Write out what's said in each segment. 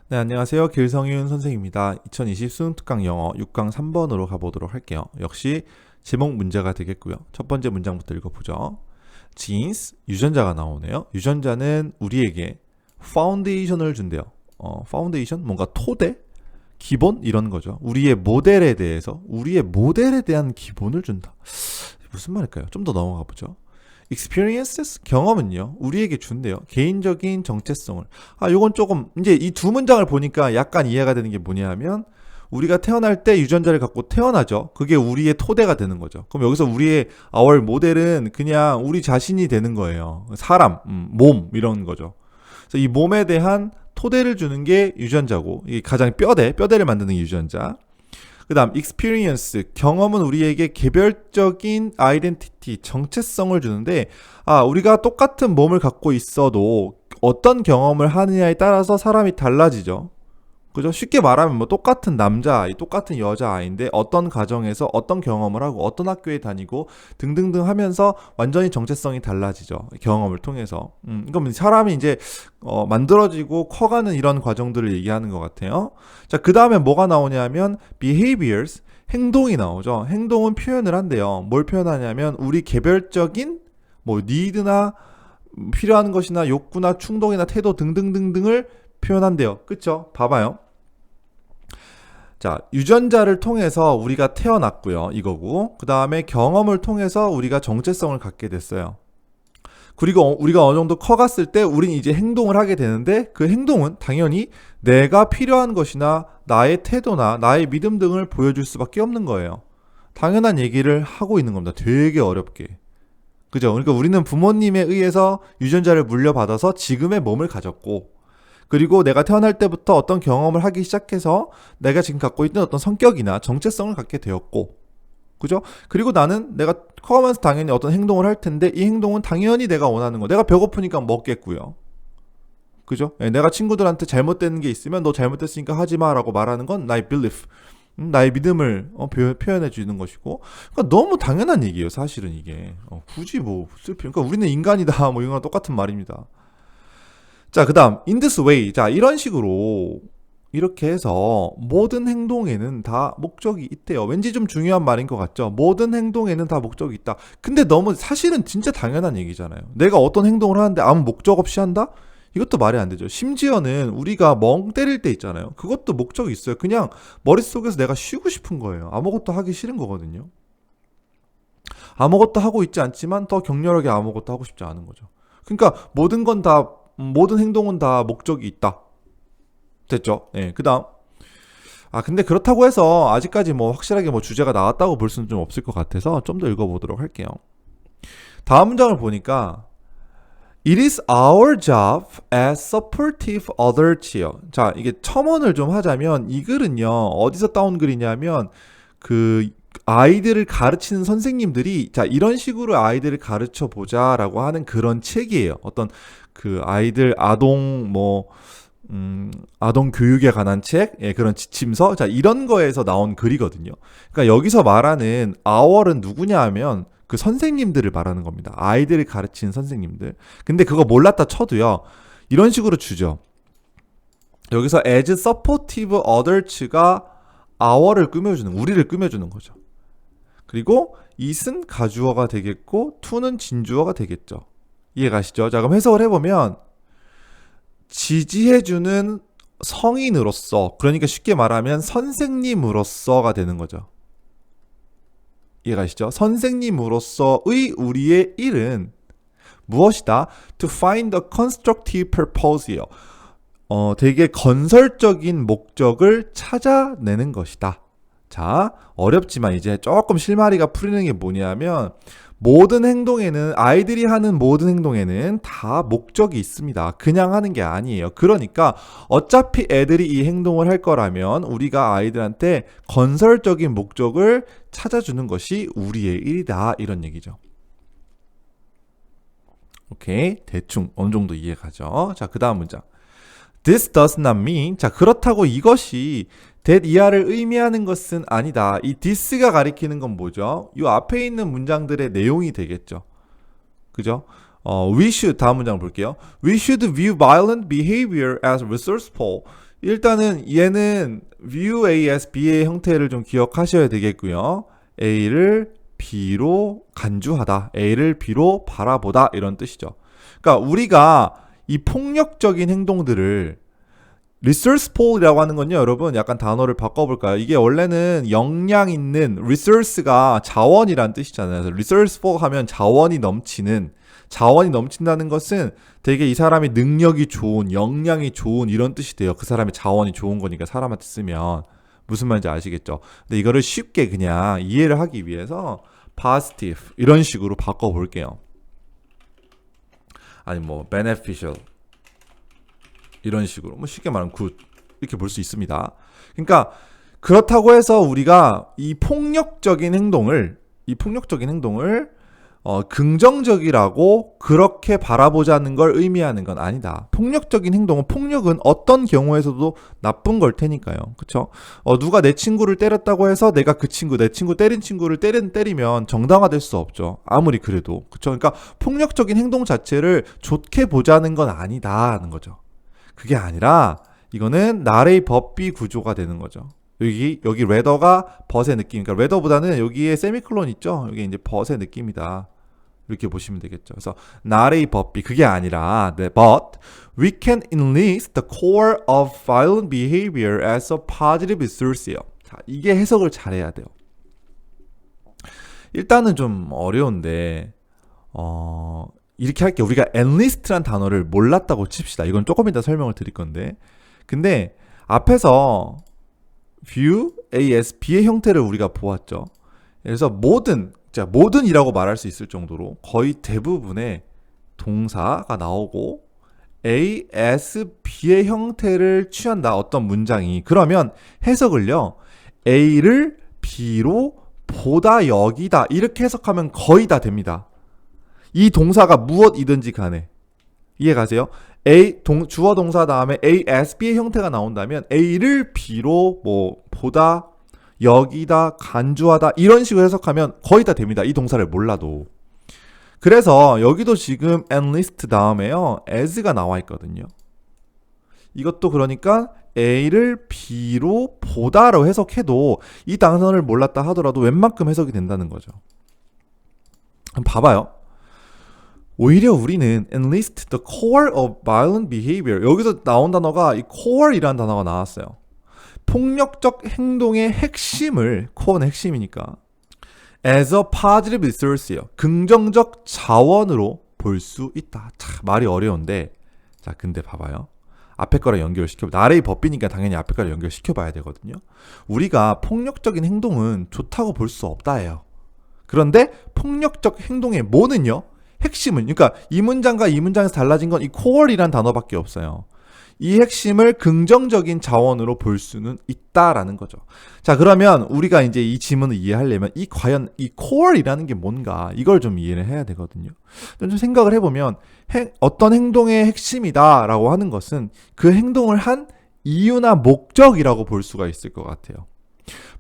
네, 안녕하세요. 길성윤 선생입니다. 2020 수능 특강 영어 6강 3번으로 가보도록 할게요. 역시 제목 문제가 되겠고요. 첫 번째 문장부터 읽어보죠. Since 유전자가 나오네요. 유전자는 우리에게 파운데이션을 준대요. 파운데이션? 뭔가 토대? 기본? 이런 거죠. 우리의 모델에 대한 기본을 준다. 무슨 말일까요? 좀 더 넘어가 보죠. experiences 경험은요 우리에게 준대요. 개인적인 정체성을. 요건 조금 이제 이 두 문장을 보니까 약간 이해가 되는 게 뭐냐면 우리가 태어날 때 유전자를 갖고 태어나죠. 그게 우리의 토대가 되는 거죠. 그럼 여기서 우리의 our 모델은 그냥 우리 자신이 되는 거예요. 사람, 몸 이런 거죠. 그래서 이 몸에 대한 토대를 주는 게 유전자고 이게 가장 뼈대를 만드는 유전자. 그 다음 experience 경험은 우리에게 개별적인 identity 정체성을 주는데 우리가 똑같은 몸을 갖고 있어도 어떤 경험을 하느냐에 따라서 사람이 달라지죠. 그죠? 쉽게 말하면 뭐 똑같은 남자아이, 똑같은 여자아이인데 어떤 가정에서 어떤 경험을 하고 어떤 학교에 다니고 등등등 하면서 완전히 정체성이 달라지죠. 경험을 통해서. 그럼 사람이 이제 만들어지고 커가는 이런 과정들을 얘기하는 것 같아요. 자, 그 다음에 뭐가 나오냐면 behaviors, 행동이 나오죠. 행동은 표현을 한대요. 뭘 표현하냐면 우리 개별적인 뭐 need나 필요한 것이나 욕구나 충동이나 태도 등등등등을 표현한대요. 그쵸? 봐봐요. 자, 유전자를 통해서 우리가 태어났고요. 이거고. 그 다음에 경험을 통해서 우리가 정체성을 갖게 됐어요. 그리고 우리가 어느 정도 커갔을 때 우린 이제 행동을 하게 되는데 그 행동은 당연히 내가 필요한 것이나 나의 태도나 나의 믿음 등을 보여줄 수밖에 없는 거예요. 당연한 얘기를 하고 있는 겁니다. 되게 어렵게. 그죠? 그러니까 우리는 부모님에 의해서 유전자를 물려받아서 지금의 몸을 가졌고 그리고 내가 태어날 때부터 어떤 경험을 하기 시작해서 내가 지금 갖고 있는 어떤 성격이나 정체성을 갖게 되었고 그죠? 그리고 나는 내가 커가면서 당연히 어떤 행동을 할 텐데 이 행동은 당연히 내가 원하는 거. 내가 배고프니까 먹겠고요. 그죠? 내가 친구들한테 잘못된 게 있으면 너 잘못됐으니까 하지 마라고 말하는 건 나의 belief, 나의 믿음을 표현해 주는 것이고 그러니까 너무 당연한 얘기예요. 사실은 이게 굳이 뭐 쓸 필요. 그러니까 우리는 인간이다 뭐 이거랑 똑같은 말입니다. 자, 그 다음 in this way. 자, 이런 식으로 이렇게 해서 모든 행동에는 다 목적이 있대요. 왠지 좀 중요한 말인 것 같죠? 모든 행동에는 다 목적이 있다. 근데 너무 사실은 진짜 당연한 얘기잖아요. 내가 어떤 행동을 하는데 아무 목적 없이 한다? 이것도 말이 안 되죠. 심지어는 우리가 멍 때릴 때 있잖아요. 그것도 목적이 있어요. 그냥 머릿속에서 내가 쉬고 싶은 거예요. 아무것도 하기 싫은 거거든요. 아무것도 하고 있지 않지만 더 격렬하게 아무것도 하고 싶지 않은 거죠. 그러니까 모든 행동은 다 목적이 있다. 됐죠? 네, 그 다음. 근데 그렇다고 해서 아직까지 뭐 확실하게 뭐 주제가 나왔다고 볼 수는 좀 없을 것 같아서 좀 더 읽어보도록 할게요. 다음 문장을 보니까 It is our job as supportive adults요. 자, 이게 첨언을 좀 하자면 이 글은요, 어디서 따온 글이냐면 그 아이들을 가르치는 선생님들이 자, 이런 식으로 아이들을 가르쳐 보자라고 하는 그런 책이에요. 어떤 그 아이들 아동 교육에 관한 책, 그런 지침서, 자, 이런 거에서 나온 글이거든요. 그러니까 여기서 말하는 our은 누구냐 하면 그 선생님들을 말하는 겁니다. 아이들을 가르치는 선생님들. 근데 그거 몰랐다 쳐도요, 이런 식으로 주죠. 여기서 as supportive adults가 our를 꾸며주는, 우리를 꾸며주는 거죠. 그리고 it은 가주어가 되겠고, to는 진주어가 되겠죠. 이해가시죠? 자, 그럼 해석을 해보면, 지지해주는 성인으로서, 그러니까 쉽게 말하면 선생님으로서가 되는 거죠. 이해가시죠? 선생님으로서의 우리의 일은 무엇이다? To find a constructive purpose예요. 되게 건설적인 목적을 찾아내는 것이다. 자, 어렵지만 이제 조금 실마리가 풀리는 게 뭐냐면 모든 행동에는 아이들이 하는 모든 행동에는 다 목적이 있습니다. 그냥 하는 게 아니에요. 그러니까 어차피 애들이 이 행동을 할 거라면 우리가 아이들한테 건설적인 목적을 찾아주는 것이 우리의 일이다. 이런 얘기죠. 오케이. 대충 어느 정도 이해가죠? 자, 그 다음 문장. This does not mean. 자, 그렇다고 이것이 that 이하를 의미하는 것은 아니다. 이 this가 가리키는 건 뭐죠? 이 앞에 있는 문장들의 내용이 되겠죠. 그죠? we should 다음 문장을 볼게요. We should view violent behavior as resourceful. 일단은 얘는 view A as B의 형태를 좀 기억하셔야 되겠고요. A를 B로 간주하다, A를 B로 바라보다 이런 뜻이죠. 그러니까 우리가 이 폭력적인 행동들을 resourceful이라고 하는 건요, 여러분 약간 단어를 바꿔볼까요? 이게 원래는 역량 있는, resource가 자원이란 뜻이잖아요. 그래서 resourceful 하면 자원이 넘치는, 자원이 넘친다는 것은 되게 이 사람이 능력이 좋은, 역량이 좋은 이런 뜻이 돼요. 그 사람의 자원이 좋은 거니까 사람한테 쓰면. 무슨 말인지 아시겠죠? 근데 이거를 쉽게 그냥 이해를 하기 위해서 positive 이런 식으로 바꿔볼게요. 아니 뭐 beneficial 이런 식으로 뭐 쉽게 말하면 good 이렇게 볼 수 있습니다. 그러니까 그렇다고 해서 우리가 이 폭력적인 행동을 긍정적이라고 그렇게 바라보자는 걸 의미하는 건 아니다. 폭력적인 행동은, 폭력은 어떤 경우에서도 나쁜 걸 테니까요. 그쵸? 누가 내 친구를 때렸다고 해서 내가 내 친구 때린 친구를 때리면 정당화될 수 없죠. 아무리 그래도. 그쵸? 그러니까 폭력적인 행동 자체를 좋게 보자는 건 아니다는 거죠. 그게 아니라 이거는 나레이 법비 구조가 되는 거죠. 여기 rather가 but의 느낌. 그러니까 rather보다는 여기에 세미콜론 있죠? 여기 이제 but의 느낌이다. 이렇게 보시면 되겠죠. 그래서 not a but 그게 아니라 but we can enlist the core of violent behavior as a positive resource예요. 자, 이게 해석을 잘해야 돼요. 일단은 좀 어려운데 이렇게 할게요. 우리가 enlist란 단어를 몰랐다고 칩시다. 이건 조금 이따 설명을 드릴 건데, 근데 앞에서 view A as B의 형태를 우리가 보았죠. 그래서 모든이라고 말할 수 있을 정도로 거의 대부분의 동사가 나오고 A as B의 형태를 취한다, 어떤 문장이. 그러면 해석을요, A를 B로 보다 여기다 이렇게 해석하면 거의 다 됩니다. 이 동사가 무엇이든지 간에. 이해가세요? 주어 동사 다음에 A as B의 형태가 나온다면 A를 B로 보다, 여기다, 간주하다 이런 식으로 해석하면 거의 다 됩니다. 이 동사를 몰라도. 그래서 여기도 지금 enlist 다음에요, as가 나와 있거든요. 이것도 그러니까 A를 B로 보다로 해석해도 이 단어를 몰랐다 하더라도 웬만큼 해석이 된다는 거죠. 한번 봐봐요. 오히려 우리는 enlist the core of violent behavior, 여기서 나온 단어가 이 core이라는 단어가 나왔어요. 폭력적 행동의 핵심을, core는 핵심이니까, as a positive resource예요. 긍정적 자원으로 볼 수 있다. 참 말이 어려운데, 자 근데 봐봐요. 앞에 거랑 연결시켜, 나레이 법비니까 당연히 앞에 거랑 연결시켜 봐야 되거든요. 우리가 폭력적인 행동은 좋다고 볼 수 없다예요. 그런데 폭력적 행동의 뭐는요, 핵심은, 그러니까 이 문장과 이 문장에서 달라진 건 이 core이란 단어밖에 없어요. 이 핵심을 긍정적인 자원으로 볼 수는 있다라는 거죠. 자, 그러면 우리가 이제 이 지문을 이해하려면 과연 이 core이라는 게 뭔가, 이걸 좀 이해를 해야 되거든요. 좀 생각을 해보면 어떤 행동의 핵심이다라고 하는 것은 그 행동을 한 이유나 목적이라고 볼 수가 있을 것 같아요.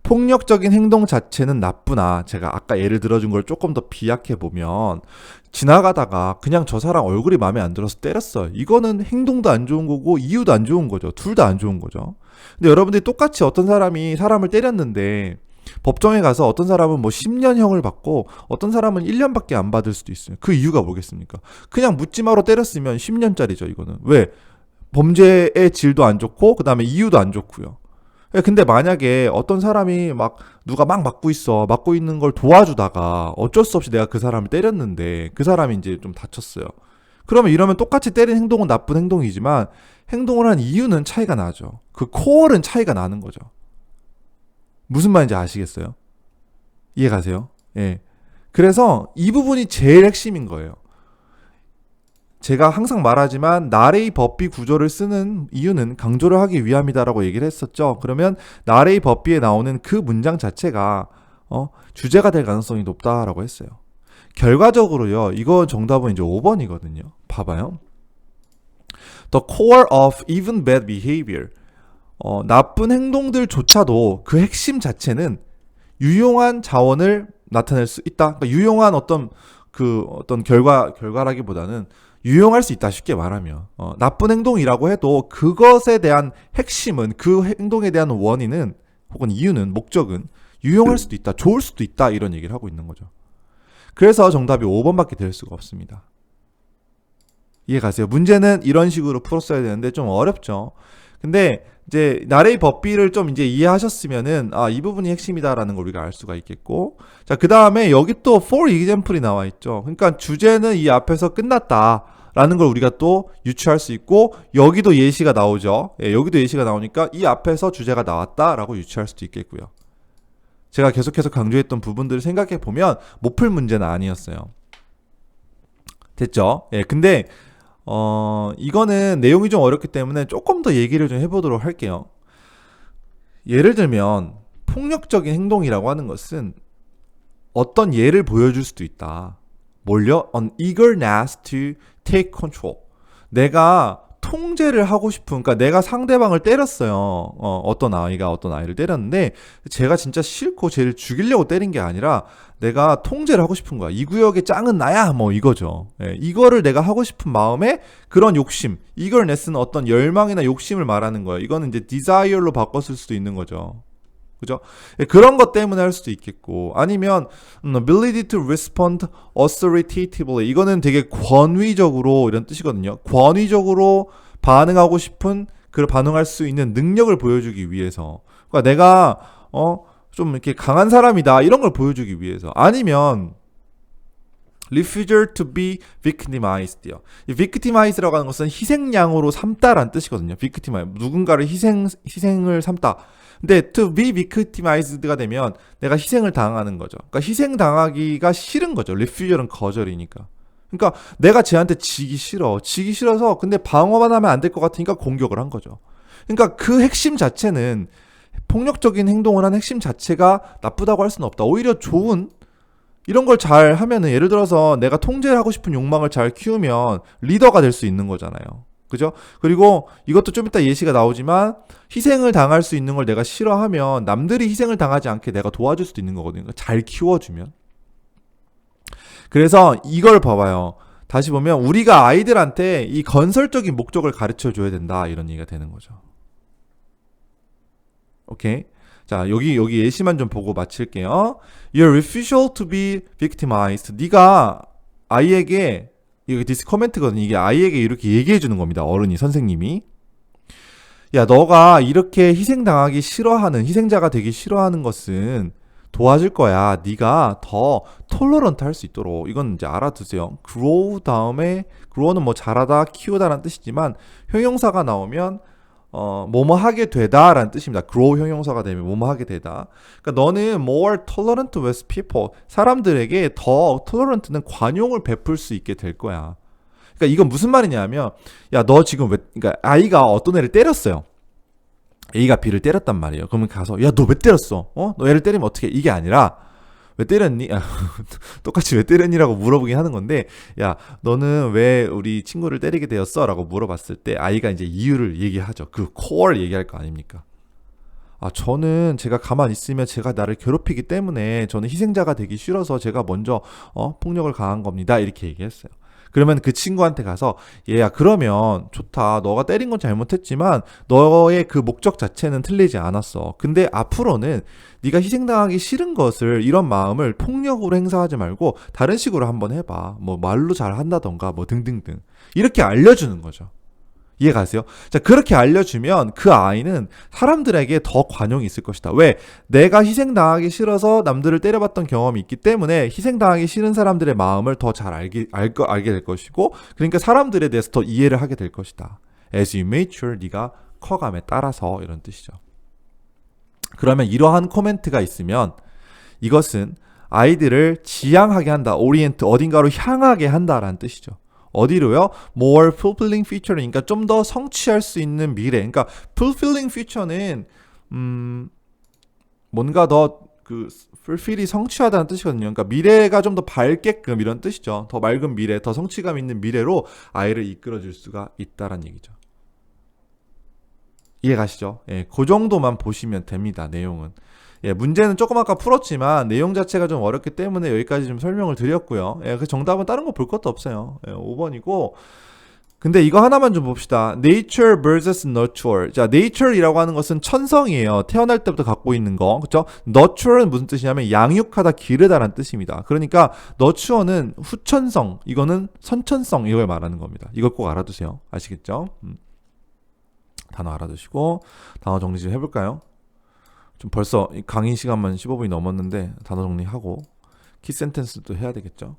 폭력적인 행동 자체는 나쁘나, 제가 아까 예를 들어준 걸 조금 더 비약해 보면, 지나가다가 그냥 저 사람 얼굴이 마음에 안 들어서 때렸어요. 이거는 행동도 안 좋은 거고 이유도 안 좋은 거죠. 둘 다 안 좋은 거죠. 근데 여러분들이 똑같이 어떤 사람이 사람을 때렸는데 법정에 가서 어떤 사람은 뭐 10년형을 받고 어떤 사람은 1년밖에 안 받을 수도 있어요. 그 이유가 뭐겠습니까? 그냥 묻지마로 때렸으면 10년짜리죠, 이거는. 왜? 범죄의 질도 안 좋고 그다음에 이유도 안 좋고요. 근데 만약에 어떤 사람이 누가 맞고 있어. 맞고 있는 걸 도와주다가 어쩔 수 없이 내가 그 사람을 때렸는데 그 사람이 이제 좀 다쳤어요. 그러면 이러면 똑같이 때린 행동은 나쁜 행동이지만 행동을 한 이유는 차이가 나죠. 그 코어는 차이가 나는 거죠. 무슨 말인지 아시겠어요? 이해가세요? 예. 그래서 이 부분이 제일 핵심인 거예요. 제가 항상 말하지만 나레이 법비 구조를 쓰는 이유는 강조를 하기 위함이다라고 얘기를 했었죠. 그러면 나레이 법비에 나오는 그 문장 자체가 주제가 될 가능성이 높다라고 했어요. 결과적으로요, 이거 정답은 이제 5번이거든요. 봐봐요. The core of even bad behavior. 나쁜 행동들조차도 그 핵심 자체는 유용한 자원을 나타낼 수 있다. 그러니까 유용한 어떤 결과라기보다는 유용할 수 있다. 쉽게 말하면 나쁜 행동이라고 해도 그것에 대한 핵심은 그 행동에 대한 원인은 혹은 이유는 목적은 유용할 수도 있다. 좋을 수도 있다. 이런 얘기를 하고 있는 거죠. 그래서 정답이 5번밖에 될 수가 없습니다. 이해 가세요? 문제는 이런 식으로 풀었어야 되는데 좀 어렵죠. 근데 이제 나레이 법비를 좀 이제 이해하셨으면은 이 부분이 핵심이다라는 걸 우리가 알 수가 있겠고, 자, 그 다음에 여기 또 for example이 나와 있죠. 그러니까 주제는 이 앞에서 끝났다라는 걸 우리가 또 유추할 수 있고, 여기도 예시가 나오죠. 예, 여기도 예시가 나오니까 이 앞에서 주제가 나왔다라고 유추할 수도 있겠고요. 제가 계속해서 강조했던 부분들을 생각해 보면 못 풀 문제는 아니었어요. 됐죠? 예, 근데 이거는 내용이 좀 어렵기 때문에 조금 더 얘기를 좀 해보도록 할게요. 예를 들면 폭력적인 행동이라고 하는 것은 어떤 예를 보여줄 수도 있다. 뭘요? An eagerness to take control. 내가 통제를 하고 싶은, 그러니까 내가 상대방을 때렸어요. 어떤 아이가 어떤 아이를 때렸는데 제가 진짜 싫고 쟤를 죽이려고 때린 게 아니라 내가 통제를 하고 싶은 거야. 이 구역의 짱은 나야, 뭐 이거죠. 예, 이거를 내가 하고 싶은 마음에 그런 욕심, eagerness는 어떤 열망이나 욕심을 말하는 거예요. 이거는 이제 desire로 바꿨을 수도 있는 거죠. 그죠? 예, 그런 것 때문에 할 수도 있겠고, 아니면 ability to respond authoritatively. 이거는 되게 권위적으로 이런 뜻이거든요. 권위적으로 반응하고 싶은, 그 반응할 수 있는 능력을 보여주기 위해서. 그러니까 내가 좀 이렇게 강한 사람이다 이런 걸 보여주기 위해서. 아니면 refusal to be victimized요. 이 victimized라고 하는 것은 희생양으로 삼다라는 뜻이거든요. victimize, 누군가를 희생을 삼다. 근데 to be victimized가 되면 내가 희생을 당하는 거죠. 그러니까 희생 당하기가 싫은 거죠. refusal은 거절이니까. 그러니까 내가 쟤한테 지기 싫어서 근데 방어만 하면 안 될 것 같으니까 공격을 한 거죠. 그러니까 그 핵심 자체는, 폭력적인 행동을 한 핵심 자체가 나쁘다고 할 수는 없다. 오히려 좋은, 이런 걸 잘 하면은, 예를 들어서 내가 통제를 하고 싶은 욕망을 잘 키우면 리더가 될 수 있는 거잖아요. 그죠? 그리고 이것도 좀 이따 예시가 나오지만 희생을 당할 수 있는 걸 내가 싫어하면 남들이 희생을 당하지 않게 내가 도와줄 수도 있는 거거든요. 잘 키워주면. 그래서 이걸 봐봐요. 다시 보면 우리가 아이들한테 이 건설적인 목적을 가르쳐 줘야 된다, 이런 얘기가 되는 거죠. 오케이? 자, 여기 예시만 좀 보고 마칠게요. Your refusal to be victimized. 네가 아이에게, 이게 디스 코멘트거든요. 이게 아이에게 이렇게 얘기해 주는 겁니다. 어른이, 선생님이. 야, 너가 이렇게 희생당하기 싫어하는, 희생자가 되기 싫어하는 것은 도와줄 거야. 네가 더 톨러런트 할 수 있도록. 이건 이제 알아두세요. grow 다음에, grow는 뭐 자라다, 키우다라는 뜻이지만 형용사가 나오면 뭐뭐 하게 되다라는 뜻입니다. grow 형용사가 되면 뭐뭐 하게 되다. 그러니까 너는 more tolerant with people. 사람들에게 더 tolerant는 관용을 베풀 수 있게 될 거야. 그러니까 이건 무슨 말이냐면, 야, 너 지금 왜, 그러니까 아이가 어떤 애를 때렸어요. A가 B를 때렸단 말이에요. 그러면 가서, 야, 너 왜 때렸어? 너 애를 때리면 어떻게? 이게 아니라, 왜 때렸니? 똑같이 왜 때렸니라고 물어보긴 하는 건데, 야, 너는 왜 우리 친구를 때리게 되었어? 라고 물어봤을 때 아이가 이제 이유를 얘기하죠. 그 코어를 얘기할 거 아닙니까? 저는 제가 가만히 있으면 제가 나를 괴롭히기 때문에 저는 희생자가 되기 싫어서 제가 먼저 폭력을 가한 겁니다. 이렇게 얘기했어요. 그러면 그 친구한테 가서, 얘야, 그러면 좋다. 너가 때린 건 잘못했지만 너의 그 목적 자체는 틀리지 않았어. 근데 앞으로는 네가 희생당하기 싫은 것을, 이런 마음을 폭력으로 행사하지 말고 다른 식으로 한번 해봐. 뭐 말로 잘 한다던가 뭐 등등등. 이렇게 알려주는 거죠. 이해 가세요? 자, 그렇게 알려주면 그 아이는 사람들에게 더 관용이 있을 것이다. 왜? 내가 희생당하기 싫어서 남들을 때려봤던 경험이 있기 때문에 희생당하기 싫은 사람들의 마음을 더 잘 알게 될 것이고, 그러니까 사람들에 대해서 더 이해를 하게 될 것이다. As you mature, 네가 커감에 따라서, 이런 뜻이죠. 그러면 이러한 코멘트가 있으면 이것은 아이들을 지향하게 한다. orient, 어딘가로 향하게 한다라는 뜻이죠. 어디로요? more fulfilling future니까 좀 더 성취할 수 있는 미래. 그러니까 fulfilling future는 뭔가 더 그 fulfill이 성취하다는 뜻이거든요. 그러니까 미래가 좀 더 밝게끔, 이런 뜻이죠. 더 맑은 미래, 더 성취감 있는 미래로 아이를 이끌어줄 수가 있다라는 얘기죠. 이해 가시죠? 예, 그 정도만 보시면 됩니다. 내용은. 예, 문제는 조금 아까 풀었지만 내용 자체가 좀 어렵기 때문에 여기까지 좀 설명을 드렸고요. 예, 그 정답은 다른 거 볼 것도 없어요. 예, 5번이고. 근데 이거 하나만 좀 봅시다. Nature vs Nurture. 자, Nature이라고 하는 것은 천성이에요. 태어날 때부터 갖고 있는 거. 그쵸? Nurture는 무슨 뜻이냐면 양육하다, 기르다라는 뜻입니다. 그러니까 Nurture는 후천성, 이거는 선천성, 이걸 말하는 겁니다. 이걸 꼭 알아두세요. 아시겠죠? 단어 알아두시고 단어 정리 좀 해볼까요? 좀 벌써 강의 시간만 15분이 넘었는데 단어 정리하고 키 센텐스도 해야 되겠죠?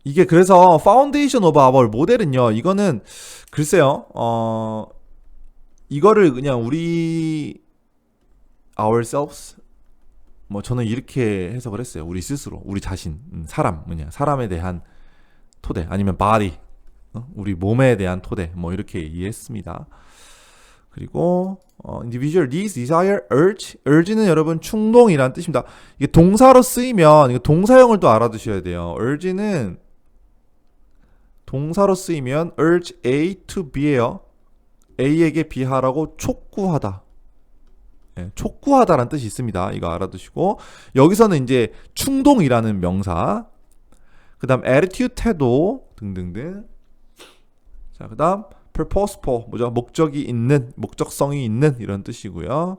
이게 그래서 Foundation of Our 모델은요, 이거는 글쎄요, 이거를 그냥 우리 ourselves, 뭐 저는 이렇게 해석을 했어요. 우리 스스로, 우리 자신, 사람, 사람에 대한 토대, 아니면 body, 우리 몸에 대한 토대, 뭐 이렇게 이해했습니다. 그리고 individual needs, desire, urge는 여러분 충동이란 뜻입니다. 이게 동사로 쓰이면 이거 동사형을 또 알아두셔야 돼요. urge는 동사로 쓰이면 urge A to B예요. A에게 B하라고 촉구하다. 네, 촉구하다라는 뜻이 있습니다. 이거 알아두시고 여기서는 이제 충동이라는 명사, 그 다음 attitude, 태도 등등등. 자, 그 다음 purposeful, 뭐죠? 목적이 있는, 목적성이 있는 이런 뜻이고요.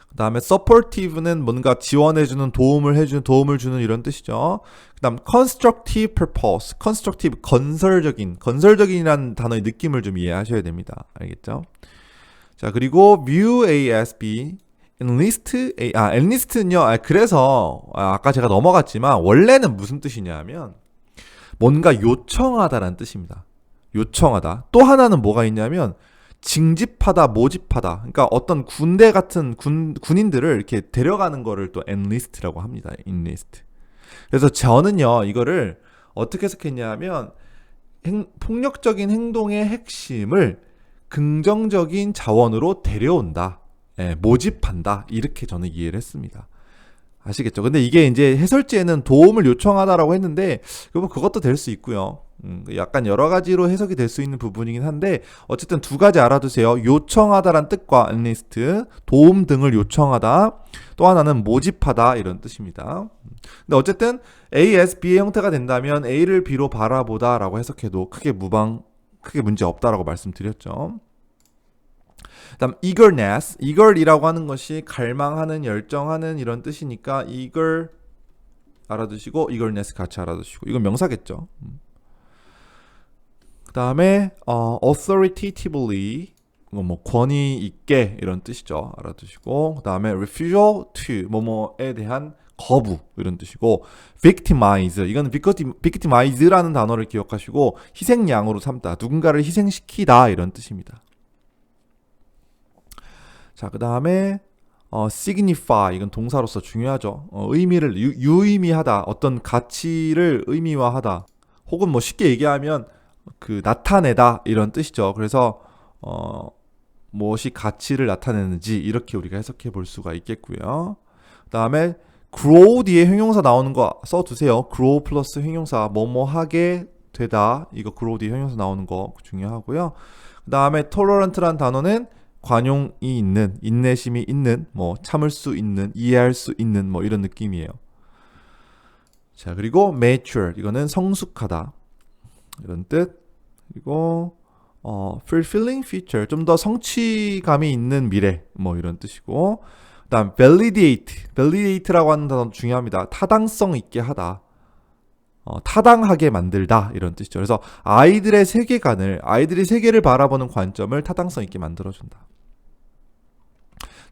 그 다음에 supportive는 뭔가 지원해주는, 도움을 주는 이런 뜻이죠. 그 다음 constructive purpose, constructive, 건설적인이라는 단어의 느낌을 좀 이해하셔야 됩니다. 알겠죠? 자, 그리고 view ASB, enlist는요, 그래서 아까 제가 넘어갔지만 원래는 무슨 뜻이냐면 뭔가 요청하다라는 뜻입니다. 요청하다. 또 하나는 뭐가 있냐면 징집하다, 모집하다. 그러니까 어떤 군대 같은 군인들을 이렇게 데려가는 거를 또 enlist라고 합니다. enlist. 그래서 저는요, 이거를 어떻게 해석했냐면 폭력적인 행동의 핵심을 긍정적인 자원으로 데려온다. 예, 모집한다. 이렇게 저는 이해를 했습니다. 아시겠죠? 근데 이게 이제 해설지에는 도움을 요청하다라고 했는데 그것도 될 수 있고요. 약간 여러 가지로 해석이 될 수 있는 부분이긴 한데 어쨌든 두 가지 알아두세요. 요청하다란 뜻과 enlist, 도움 등을 요청하다. 또 하나는 모집하다 이런 뜻입니다. 근데 어쨌든 A, S, B의 형태가 된다면 A를 B로 바라보다라고 해석해도 크게 문제 없다라고 말씀드렸죠. 그다음 eagerness, eager이라고 하는 것이 갈망하는, 열정하는 이런 뜻이니까 eager 알아두시고 eagerness 같이 알아두시고 이건 명사겠죠. 그다음에 authoritatively, 뭐 권위 있게 이런 뜻이죠. 알아두시고 그다음에 refusal to, 뭐뭐에 대한 거부 이런 뜻이고 victimize, 이거는 victimize라는 단어를 기억하시고 희생양으로 삼다, 누군가를 희생시키다 이런 뜻입니다. 자, 그 다음에 signify, 이건 동사로서 중요하죠. 의미를 유의미하다, 어떤 가치를 의미화하다, 혹은 뭐 쉽게 얘기하면 그 나타내다 이런 뜻이죠. 그래서 무엇이 가치를 나타내는지 이렇게 우리가 해석해 볼 수가 있겠고요. 그 다음에 grow 뒤에 형용사 나오는 거 써두세요. grow 플러스 형용사, 뭐뭐 하게 되다, 이거 grow 뒤에 형용사 나오는 거 중요하고요. 그 다음에 tolerant란 단어는 관용이 있는, 인내심이 있는, 뭐 참을 수 있는, 이해할 수 있는 뭐 이런 느낌이에요. 자, 그리고 mature, 이거는 성숙하다 이런 뜻. 그리고 fulfilling future, 좀 더 성취감이 있는 미래 뭐 이런 뜻이고, 그다음 validate라고 하는 단어 중요합니다. 타당성 있게 하다, 타당하게 만들다 이런 뜻이죠. 그래서 아이들의 세계를 바라보는 관점을 타당성 있게 만들어준다.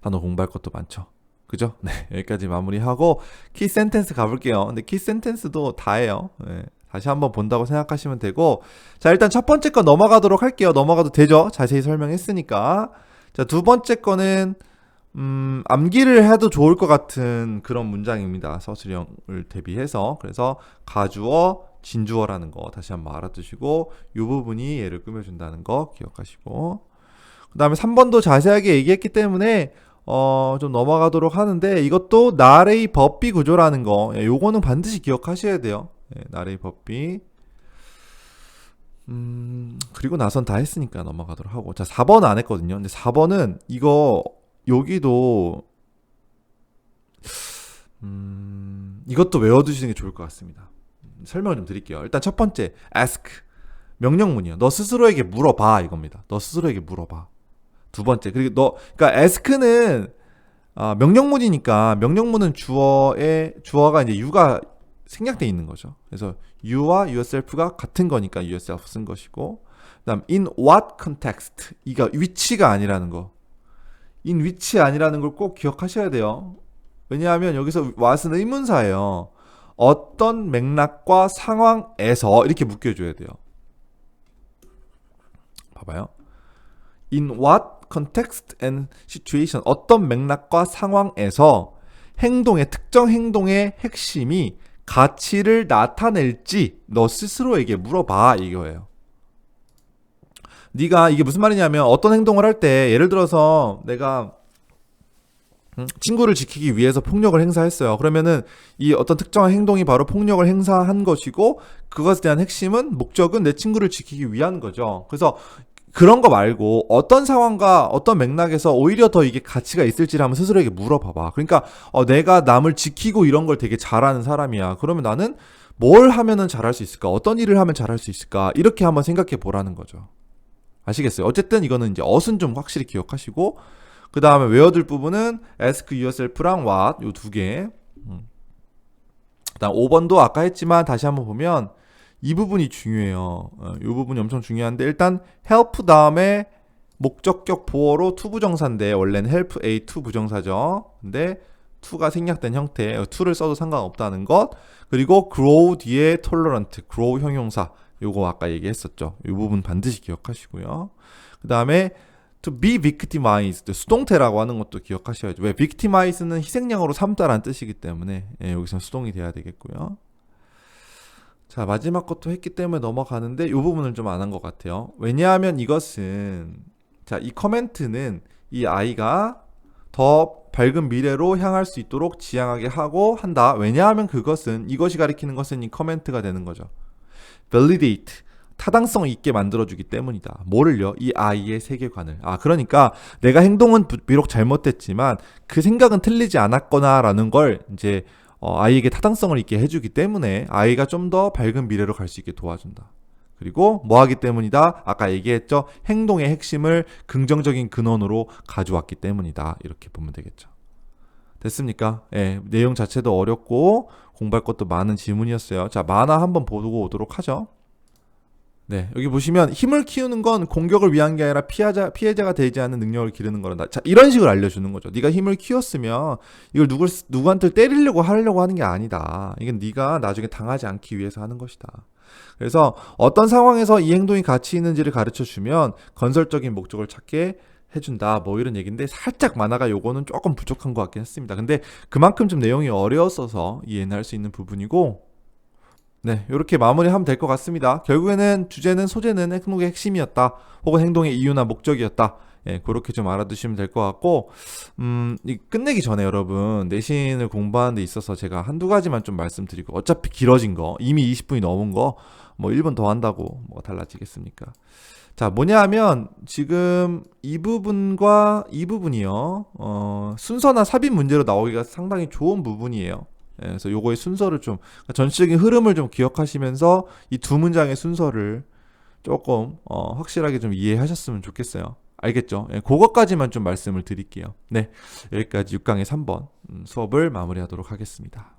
단어 공부할 것도 많죠. 그죠? 네, 여기까지 마무리하고 키 센텐스 가볼게요. 근데 키 센텐스도 다예요. 네, 다시 한번 본다고 생각하시면 되고, 자, 일단 첫 번째 거 넘어가도록 할게요. 넘어가도 되죠? 자세히 설명했으니까. 자, 두 번째 거는 암기를 해도 좋을 것 같은 그런 문장입니다. 서술형을 대비해서. 그래서 가주어, 진주어라는 거 다시 한번 알아두시고, 이 부분이 얘를 꾸며준다는 거 기억하시고, 그 다음에 3번도 자세하게 얘기했기 때문에 좀 넘어가도록 하는데, 이것도 나레이 법비 구조라는 거, 요거는 반드시 기억하셔야 돼요. 네, 나레이 법비. 그리고 나선 다 했으니까 넘어가도록 하고. 자, 4번 안 했거든요. 근데 4번은 이거 여기도 이것도 외워두시는 게 좋을 것 같습니다. 설명을 좀 드릴게요. 일단 첫 번째, ask. 명령문이요. 너 스스로에게 물어봐 이겁니다. 너 스스로에게 물어봐. 두 번째, 그리고 그러니까 ask는 명령문이니까 명령문은 주어가 이제 you가 생략돼 있는 거죠. 그래서 you와 yourself가 같은 거니까 yourself 쓴 것이고, 그다음 in what context, 이가 위치가 아니라는 거. in 위치 아니라는 걸 꼭 기억하셔야 돼요. 왜냐하면 여기서 what은 의문사예요. 어떤 맥락과 상황에서 이렇게 묶여줘야 돼요. 봐봐요. In what context and situation, 어떤 맥락과 상황에서 특정 행동의 핵심이 가치를 나타낼지 너 스스로에게 물어봐 이거예요. 네가 이게 무슨 말이냐면 어떤 행동을 할 때 예를 들어서 내가 친구를 지키기 위해서 폭력을 행사했어요. 그러면은 이 어떤 특정한 행동이 바로 폭력을 행사한 것이고 그것에 대한 핵심은 목적은 내 친구를 지키기 위한 거죠. 그래서 그런 거 말고 어떤 상황과 어떤 맥락에서 오히려 더 이게 가치가 있을지를 한번 스스로에게 물어봐봐. 그러니까 내가 남을 지키고 이런 걸 되게 잘하는 사람이야. 그러면 나는 뭘 하면은 잘할 수 있을까? 어떤 일을 하면 잘할 수 있을까? 이렇게 한번 생각해 보라는 거죠. 아시겠어요? 어쨌든 이거는 이제 어순 좀 확실히 기억하시고, 그 다음에 외워둘 부분은 ask yourself랑 what 요 두 개. 그다음 5번도 아까 했지만 다시 한번 보면 이 부분이 중요해요. 이 부분이 엄청 중요한데, 일단 help 다음에 목적격 보어로 to 부정사인데 원래는 help A to 부정사죠. 근데 to가 생략된 형태, to를 써도 상관없다는 것. 그리고 grow 뒤에 tolerant, grow 형용사. 요거 아까 얘기했었죠. 이 부분 반드시 기억하시고요. 그 다음에 to be victimized, 수동태라고 하는 것도 기억하셔야죠. 왜? victimize는 희생양으로 삼다라는 뜻이기 때문에 여기서 수동이 돼야 되겠고요. 자, 마지막 것도 했기 때문에 넘어가는데 이 부분을 좀 안 한 것 같아요. 왜냐하면 이것은, 자, 이 커멘트는 이 아이가 더 밝은 미래로 향할 수 있도록 지향하게 하고 한다. 왜냐하면 이것이 가리키는 것은 이 커멘트가 되는 거죠. validate, 타당성 있게 만들어주기 때문이다. 뭐를요? 이 아이의 세계관을. 그러니까 내가 행동은 비록 잘못됐지만 그 생각은 틀리지 않았거나 라는 걸 이제 아이에게 타당성을 있게 해주기 때문에 아이가 좀 더 밝은 미래로 갈 수 있게 도와준다. 그리고 뭐 하기 때문이다? 아까 얘기했죠. 행동의 핵심을 긍정적인 근원으로 가져왔기 때문이다. 이렇게 보면 되겠죠. 됐습니까? 내용 자체도 어렵고 공부할 것도 많은 지문이었어요. 자, 만화 한번 보고 오도록 하죠. 네, 여기 보시면 힘을 키우는 건 공격을 위한 게 아니라 피해자가 되지 않는 능력을 기르는 거란다. 자, 이런 식으로 알려주는 거죠. 네가 힘을 키웠으면 이걸 누구한테 때리려고 하려고 하는 게 아니다. 이건 네가 나중에 당하지 않기 위해서 하는 것이다. 그래서 어떤 상황에서 이 행동이 가치 있는지를 가르쳐주면 건설적인 목적을 찾게 해준다. 뭐 이런 얘기인데 살짝 만화가 요거는 조금 부족한 것 같긴 했습니다. 근데 그만큼 좀 내용이 어려웠어서 이해는 할 수 있는 부분이고, 네, 이렇게 마무리하면 될 것 같습니다. 결국에는 주제는 소재는 행동의 핵심이었다. 혹은 행동의 이유나 목적이었다. 그렇게 좀 알아두시면 될 것 같고, 끝내기 전에 여러분, 내신을 공부하는 데 있어서 제가 한두 가지만 좀 말씀드리고, 어차피 길어진 거, 이미 20분이 넘은 거, 뭐 1분 더 한다고 뭐 달라지겠습니까? 자, 뭐냐 하면, 지금 이 부분과 이 부분이요, 순서나 삽입 문제로 나오기가 상당히 좋은 부분이에요. 그래서 요거의 순서를 좀, 전체적인 흐름을 좀 기억하시면서 이 두 문장의 순서를 조금 확실하게 좀 이해하셨으면 좋겠어요. 알겠죠? 그것까지만 좀 말씀을 드릴게요. 네, 여기까지 6강의 3번 수업을 마무리하도록 하겠습니다.